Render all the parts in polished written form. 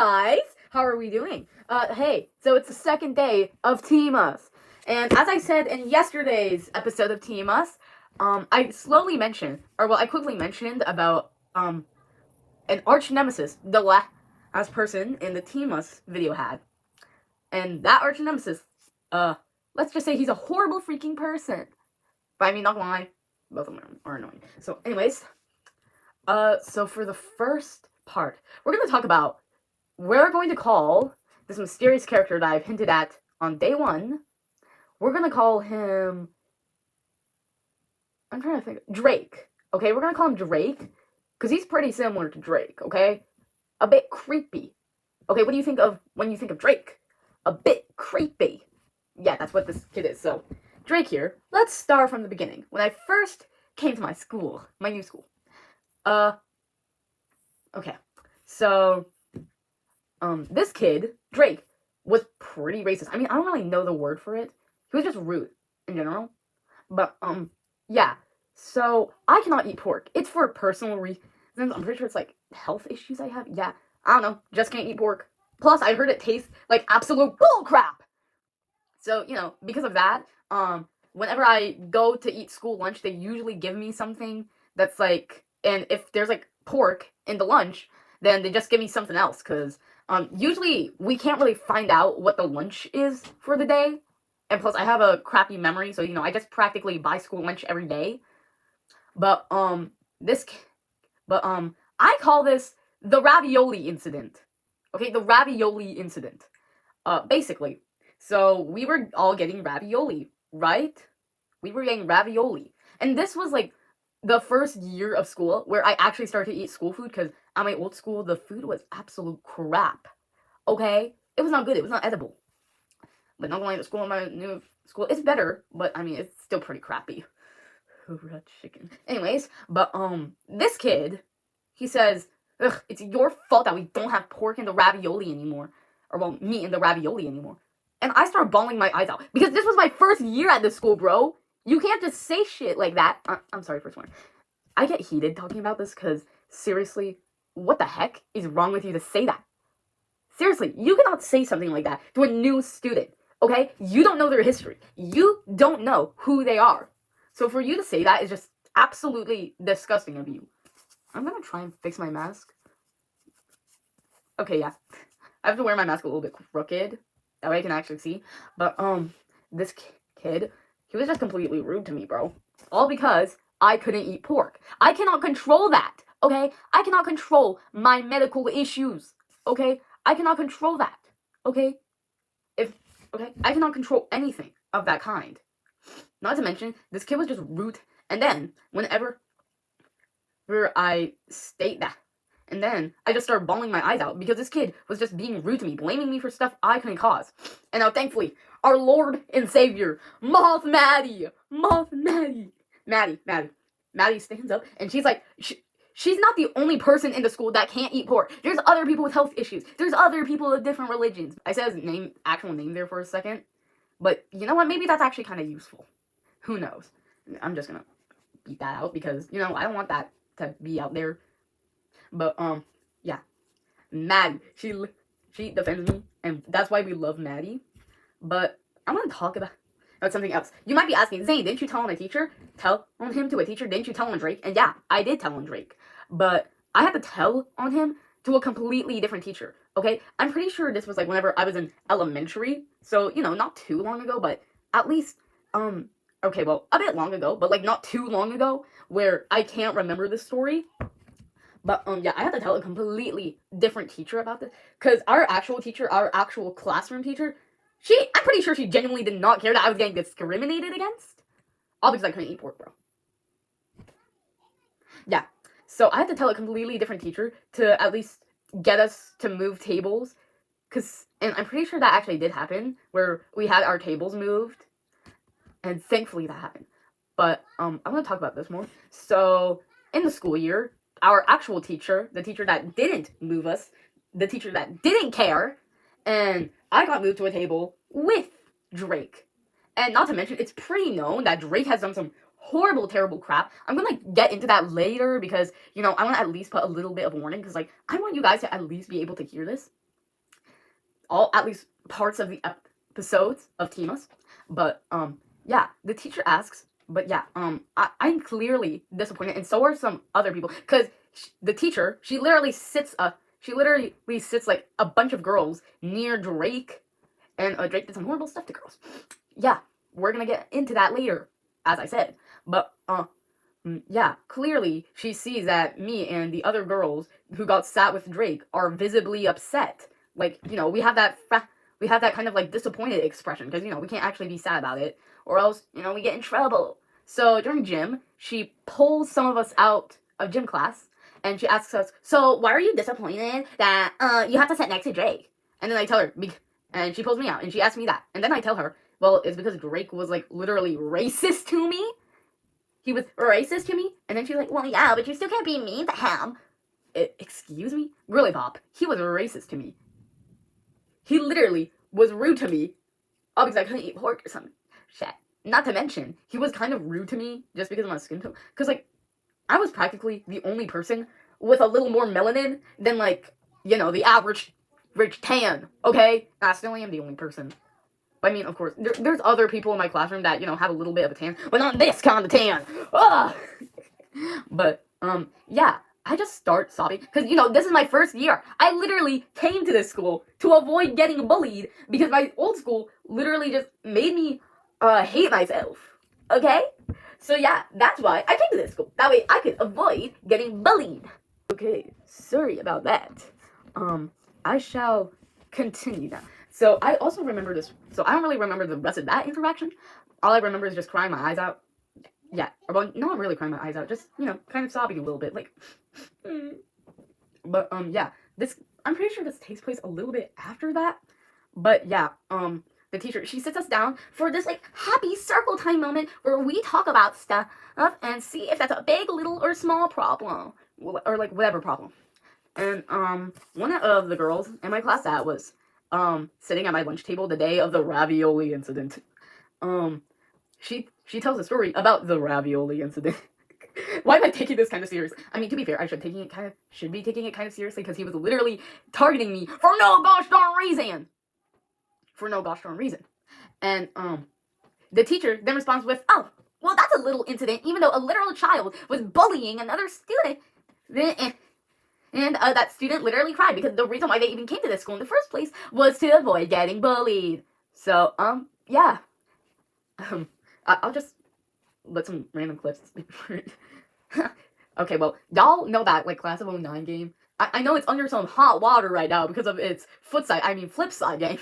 guys! How are we doing? Hey, so it's the second day of Teamas. And as I said in yesterday's episode of Teamas, I quickly mentioned about, an arch nemesis the last person in the Teamas video had. And that arch nemesis, let's just say he's a horrible freaking person. But I mean, not gonna lie, both of them are annoying. So anyways, so for the first part, we're gonna talk about, we're going to call this mysterious character that I've hinted at on day one, we're gonna call him, I'm trying to think, Drake. Okay, we're gonna call him Drake, because he's pretty similar to Drake, okay? A bit creepy. Okay, what do you think of when you think of Drake? A bit creepy. Yeah, that's what this kid is. So, Drake here, let's start from the beginning. When I first came to my school, my new school. Okay, so, this kid, Drake, was pretty racist. I mean, I don't really know the word for it. He was just rude, in general. But, yeah. So, I cannot eat pork. It's for personal reasons. I'm pretty sure it's, like, health issues I have. Yeah, I don't know. Just can't eat pork. Plus, I heard it tastes like absolute bullcrap. So, you know, because of that, whenever I go to eat school lunch, they usually give me something that's, like, and if there's, like, pork in the lunch, then they just give me something else, because, usually we can't really find out what the lunch is for the day. And plus, I have a crappy memory, so, you know, I just practically buy school lunch every day. But, I call this the ravioli incident. Okay, the ravioli incident. Basically, so we were all getting ravioli, right? We were getting ravioli. And this was, like, the first year of school where I actually started to eat school food, because at my old school, the food was absolute crap. Okay? It was not good. It was not edible. But not going to school in my new school, it's better, but, I mean, it's still pretty crappy. Hoorah, chicken. Anyways, but, this kid, he says, ugh, it's your fault that we don't have pork in the ravioli anymore. Or, well, meat in the ravioli anymore. And I started bawling my eyes out. Because this was my first year at this school, bro. You can't just say shit like that. I'm sorry for swearing. I get heated talking about this because, seriously, what the heck is wrong with you to say that? Seriously, you cannot say something like that to a new student, okay? You don't know their history. You don't know who they are. So for you to say that is just absolutely disgusting of you. I'm gonna try and fix my mask. Okay, yeah. I have to wear my mask a little bit crooked. That way I can actually see. But, this kid, he was just completely rude to me, bro. All because I couldn't eat pork. I cannot control that, okay? I cannot control my medical issues, okay? I cannot control that, okay? I cannot control anything of that kind. Not to mention, this kid was just rude. And then, whenever I state that, and then I just started bawling my eyes out because this kid was just being rude to me, blaming me for stuff I couldn't cause. And now, thankfully, our Lord and Savior, Maddie stands up, and she's like, she's not the only person in the school that can't eat pork. There's other people with health issues. There's other people of different religions. I said his actual name there for a second, but you know what? Maybe that's actually kind of useful. Who knows? I'm just gonna beat that out because, you know, I don't want that to be out there. But, yeah. Maddie, she defends me, and that's why we love Maddie. But I'm gonna talk about something else. You might be asking, Zane, didn't you tell on a teacher? Tell on him to a teacher? Didn't you tell on Drake? And yeah, I did tell on Drake. But I had to tell on him to a completely different teacher, okay? I'm pretty sure this was, like, whenever I was in elementary. So, you know, not too long ago, but at least, okay, well, a bit long ago, but, like, not too long ago, where I can't remember this story. But, yeah, I had to tell a completely different teacher about this, because our actual teacher, our actual classroom teacher, I'm pretty sure she genuinely did not care that I was getting discriminated against. All because I couldn't eat pork, bro. Yeah, so I had to tell a completely different teacher to at least get us to move tables, and I'm pretty sure that actually did happen, where we had our tables moved, and thankfully that happened. But, I'm gonna talk about this more. So, in the school year, our actual teacher, the teacher that didn't move us, the teacher that didn't care, and I got moved to a table with Drake. And not to mention, it's pretty known that Drake has done some horrible, terrible crap. I'm gonna get into that later because, you know, I want to at least put a little bit of warning because, like, I want you guys to at least be able to hear this. at least parts of the episodes of Teamas. But yeah, the teacher asks, but yeah, I'm clearly disappointed, and so are some other people, because the teacher, she literally sits like a bunch of girls near Drake, and Drake did some horrible stuff to girls. Yeah, we're gonna get into that later, as I said. But yeah, clearly she sees that me and the other girls who got sat with Drake are visibly upset. Like, you know, we have that kind of like disappointed expression, because, you know, we can't actually be sad about it, or else, you know, we get in trouble. So during gym, she pulls some of us out of gym class, and she asks us, "So why are you disappointed that you have to sit next to Drake?" And then I tell her, and she pulls me out, and she asks me that, and then I tell her, well, it's because Drake was like literally racist to me. He was racist to me, and then she's like, "Well, yeah, but you still can't be mean to him." Excuse me? Really, Pop? He was racist to me. He literally was rude to me. Oh, because I couldn't eat pork or something. Shit. Not to mention, he was kind of rude to me just because of my skin tone. Because, like, I was practically the only person with a little more melanin than, like, you know, the average rich tan, okay? I still am the only person. I mean, of course, there's other people in my classroom that, you know, have a little bit of a tan, but not this kind of tan. Ugh! But, yeah, I just start sobbing, because, you know, this is my first year. I literally came to this school to avoid getting bullied, because my old school literally just made me, hate myself, okay? So, yeah, that's why I came to this school. That way I could avoid getting bullied. Okay, sorry about that. I shall continue now. So I also remember this. So I don't really remember the rest of that interaction. All I remember is just crying my eyes out. Yeah, well, not really crying my eyes out. Just, you know, kind of sobbing a little bit, like. But yeah, I'm pretty sure this takes place a little bit after that. But yeah, the teacher, she sits us down for this like happy circle time moment where we talk about stuff and see if that's a big, little, or small problem, or like whatever problem. And one of the girls in my class that was sitting at my lunch table the day of the ravioli incident. She tells a story about the ravioli incident. Why am I taking this kind of serious? I mean, to be fair, I should be taking it kind of seriously, because he was literally targeting me for no gosh darn reason. For no gosh darn reason. And the teacher then responds with, "Oh, well, that's a little incident, even though a literal child was bullying another student." And that student literally cried, because the reason why they even came to this school in the first place was to avoid getting bullied. So, yeah. I'll just let some random clips speak for it. Okay, well, y'all know that, like, Class of 09 game? I know it's under some hot water right now because of its flip side game.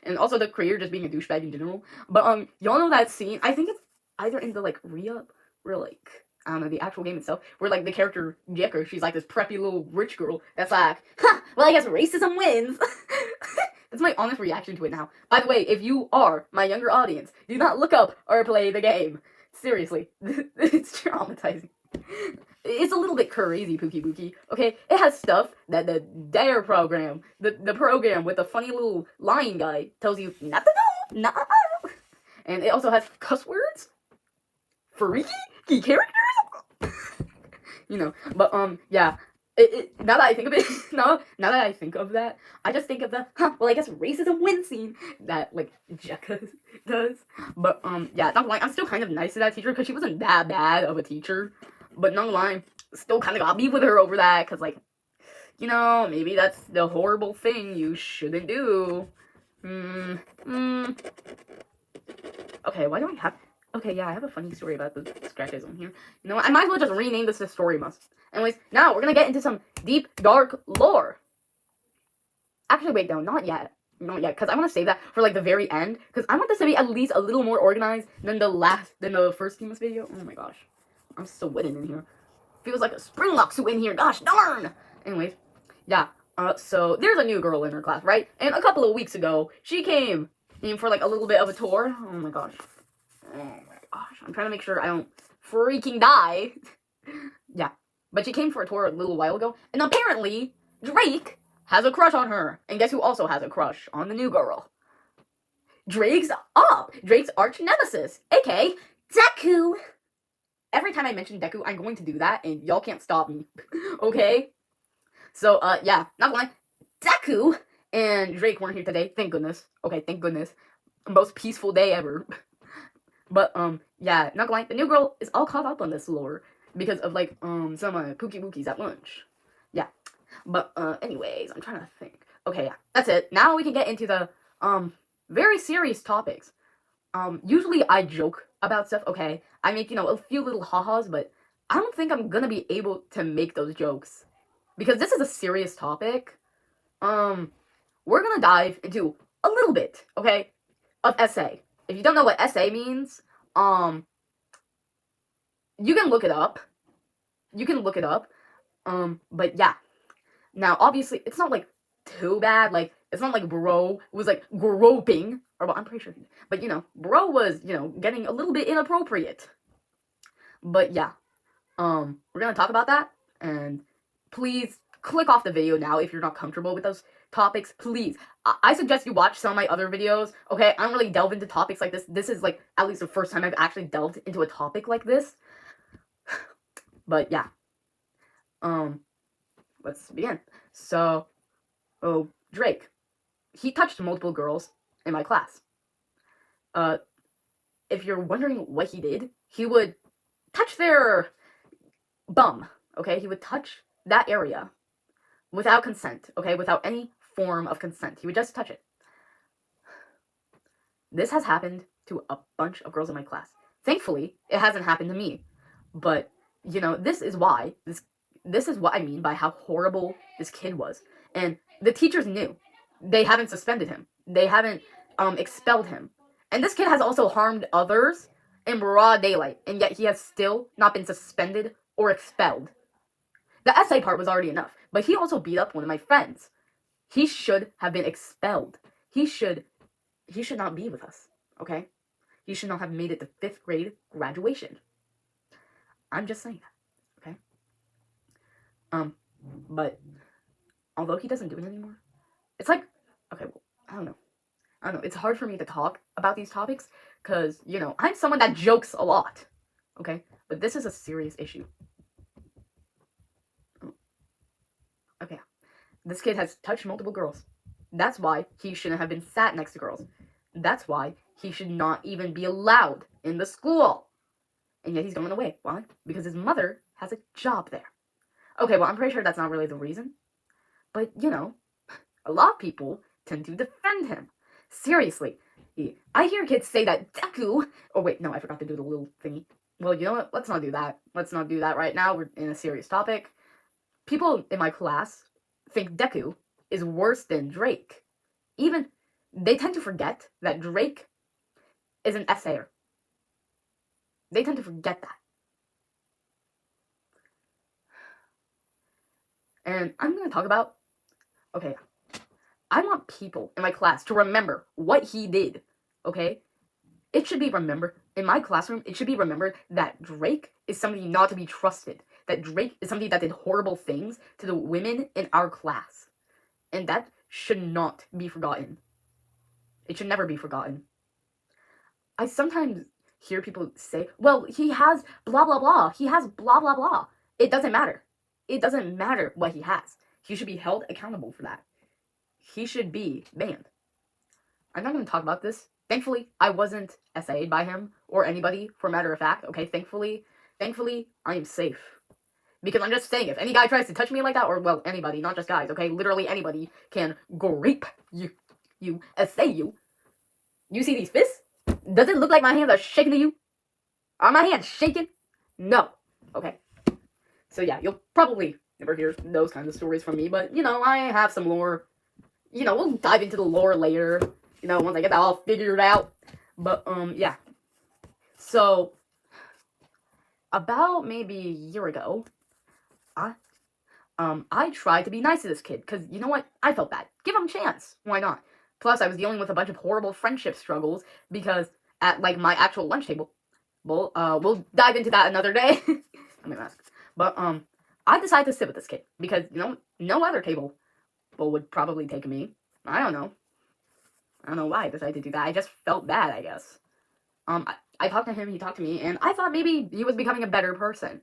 And also the creator just being a douchebag in general. But, y'all know that scene? I think it's either in the, like, re-up or, like, I don't know, the actual game itself, where, like, the character Jekker, she's, like, this preppy little rich girl that's like, "Ha! Well, I guess racism wins." That's my honest reaction to it now. By the way, if you are my younger audience, do not look up or play the game. Seriously, it's traumatizing. It's a little bit crazy, Pookie. Okay, it has stuff that the Dare program, the program with the funny little lion guy, tells you not to know, not. And it also has cuss words, freaky characters. You know, but yeah. Now that I think of it, now that I think of that, I just think of the, well, I guess racism win scene that, like, Jekker does. But, yeah, not gonna lie, I'm still kind of nice to that teacher, because she wasn't that bad of a teacher. But not gonna lie, still kind of got beef with her over that, because, like, you know, maybe that's the horrible thing you shouldn't do. Okay, why do I have... Okay, yeah, I have a funny story about the scratches on here. You know what? I might as well just rename this to Story Must. Anyways, now we're gonna get into some deep, dark lore. Actually, wait, no, not yet. Not yet, because I want to save that for, like, the very end. Because I want this to be at least a little more organized than the first Teamas video. Oh my gosh. I'm sweating in here. Feels like a spring lock suit in here. Gosh darn! Anyways, yeah. So there's a new girl in her class, right? And a couple of weeks ago, she came in for, like, a little bit of a tour. Oh my gosh. Oh my gosh, I'm trying to make sure I don't freaking die. Yeah, but she came for a tour a little while ago, and apparently Drake has a crush on her. And guess who also has a crush on the new girl? Drake's arch nemesis, aka Deku. Every time I mention Deku, I'm going to do that, and y'all can't stop me. Okay? So, yeah, not gonna lie, Deku and Drake weren't here today. Thank goodness. Okay, thank goodness. Most peaceful day ever. But yeah, not gonna lie, the new girl is all caught up on this lore because of like some pookie wookies at lunch. Yeah. But anyways, I'm trying to think. Okay, yeah, that's it. Now we can get into the very serious topics. Usually I joke about stuff, okay? I make, a few little ha-has, but I don't think I'm gonna be able to make those jokes. Because this is a serious topic. We're gonna dive into a little bit, okay, of essay. If you don't know what essay means, you can look it up. But yeah. Now, obviously, it's not, like, too bad. Like, it's not like bro was, like, groping. Or, well, I'm pretty sure. But, bro was, getting a little bit inappropriate. But, yeah. We're gonna talk about that. And please click off the video now if you're not comfortable with those topics. Please. I suggest you watch some of my other videos. Okay, I don't really delve into topics like this. This is, like, at least the first time I've actually delved into a topic like this. But, yeah. Let's begin. So, Drake. He touched multiple girls in my class. If you're wondering what he did, he would touch their bum, okay? He would touch that area without consent, okay? Without any form of consent. He would just touch it. This has happened to a bunch of girls in my class. Thankfully, it hasn't happened to me. But, this is why, this is what I mean by how horrible this kid was. And the teachers knew. They haven't suspended him. They haven't expelled him. And this kid has also harmed others in broad daylight, and yet he has still not been suspended or expelled. The essay part was already enough, but he also beat up one of my friends. He should have been expelled. He should not be with us, okay? He should not have made it to 5th grade graduation. I'm just saying that, okay? But although he doesn't do it anymore, it's like, okay, well, I don't know. It's hard for me to talk about these topics because, I'm someone that jokes a lot, okay? But this is a serious issue. Okay. This kid has touched multiple girls. That's why he shouldn't have been sat next to girls. That's why he should not even be allowed in the school. And yet he's going away. Why? Because his mother has a job there. Okay, well, I'm pretty sure that's not really the reason. But, a lot of people tend to defend him. Seriously. I hear kids say that Deku... Oh, wait, no, I forgot to do the little thingy. Well, you know what? Let's not do that. Let's not do that right now. We're in a serious topic. People in my class think Deku is worse than Drake. Even, they tend to forget that Drake is an essayer. They tend to forget that. And I'm going to talk about... Okay, I want people in my class to remember what he did, okay? It should be remembered, in my classroom, it should be remembered that Drake is somebody not to be trusted. That Drake is somebody that did horrible things to the women in our class. And that should not be forgotten. It should never be forgotten. I sometimes hear people say, well, he has blah, blah, blah. He has blah, blah, blah. It doesn't matter. It doesn't matter what he has. He should be held accountable for that. He should be banned. I'm not going to talk about this. Thankfully, I wasn't essayed by him or anybody, for a matter of fact. Okay, thankfully, I am safe. Because I'm just saying, if any guy tries to touch me like that, or, well, anybody, not just guys, okay? Literally anybody can grape you, essay you. You see these fists? Does it look like my hands are shaking to you? Are my hands shaking? No. Okay. So yeah, you'll probably never hear those kinds of stories from me, but, I have some lore. We'll dive into the lore later, once I get that all figured out. But, yeah. So, about maybe a year ago, I tried to be nice to this kid, because, you know what? I felt bad. Give him a chance. Why not? Plus, I was dealing with a bunch of horrible friendship struggles, because at, like, my actual lunch table, we'll dive into that another day. I'm gonna ask. But, I decided to sit with this kid, because, no other table would probably take me. I don't know why I decided to do that. I just felt bad, I guess. I talked to him, he talked to me, and I thought maybe he was becoming a better person.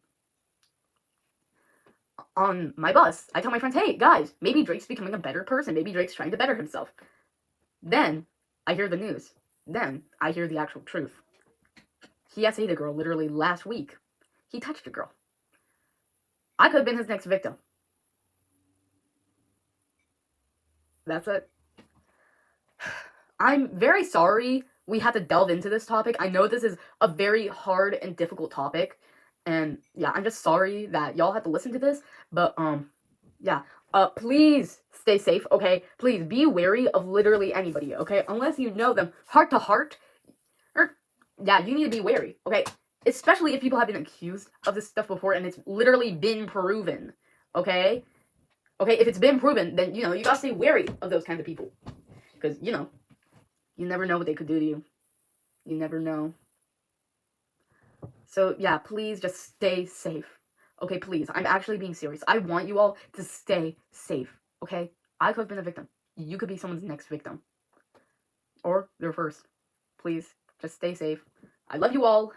on my bus, I tell my friends, hey, guys, maybe Drake's becoming a better person. Maybe Drake's trying to better himself. Then I hear the news. Then I hear the actual truth. He SA'd a girl literally last week. He touched a girl. I could have been his next victim. That's it. I'm very sorry we had to delve into this topic. I know this is a very hard and difficult topic. And yeah, I'm just sorry that y'all had to listen to this. But yeah. Please stay safe, okay? Please be wary of literally anybody, okay? Unless you know them heart to heart. Or yeah, you need to be wary, okay? Especially if people have been accused of this stuff before and it's literally been proven. Okay? Okay, if it's been proven, then you gotta stay wary of those kinds of people. Because, you never know what they could do to you. You never know. So yeah, please just stay safe. Okay, please. I'm actually being serious. I want you all to stay safe. Okay? I could have been a victim. You could be someone's next victim. Or their first. Please, just stay safe. I love you all.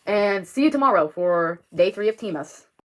And see you tomorrow for day 3 of Teamas.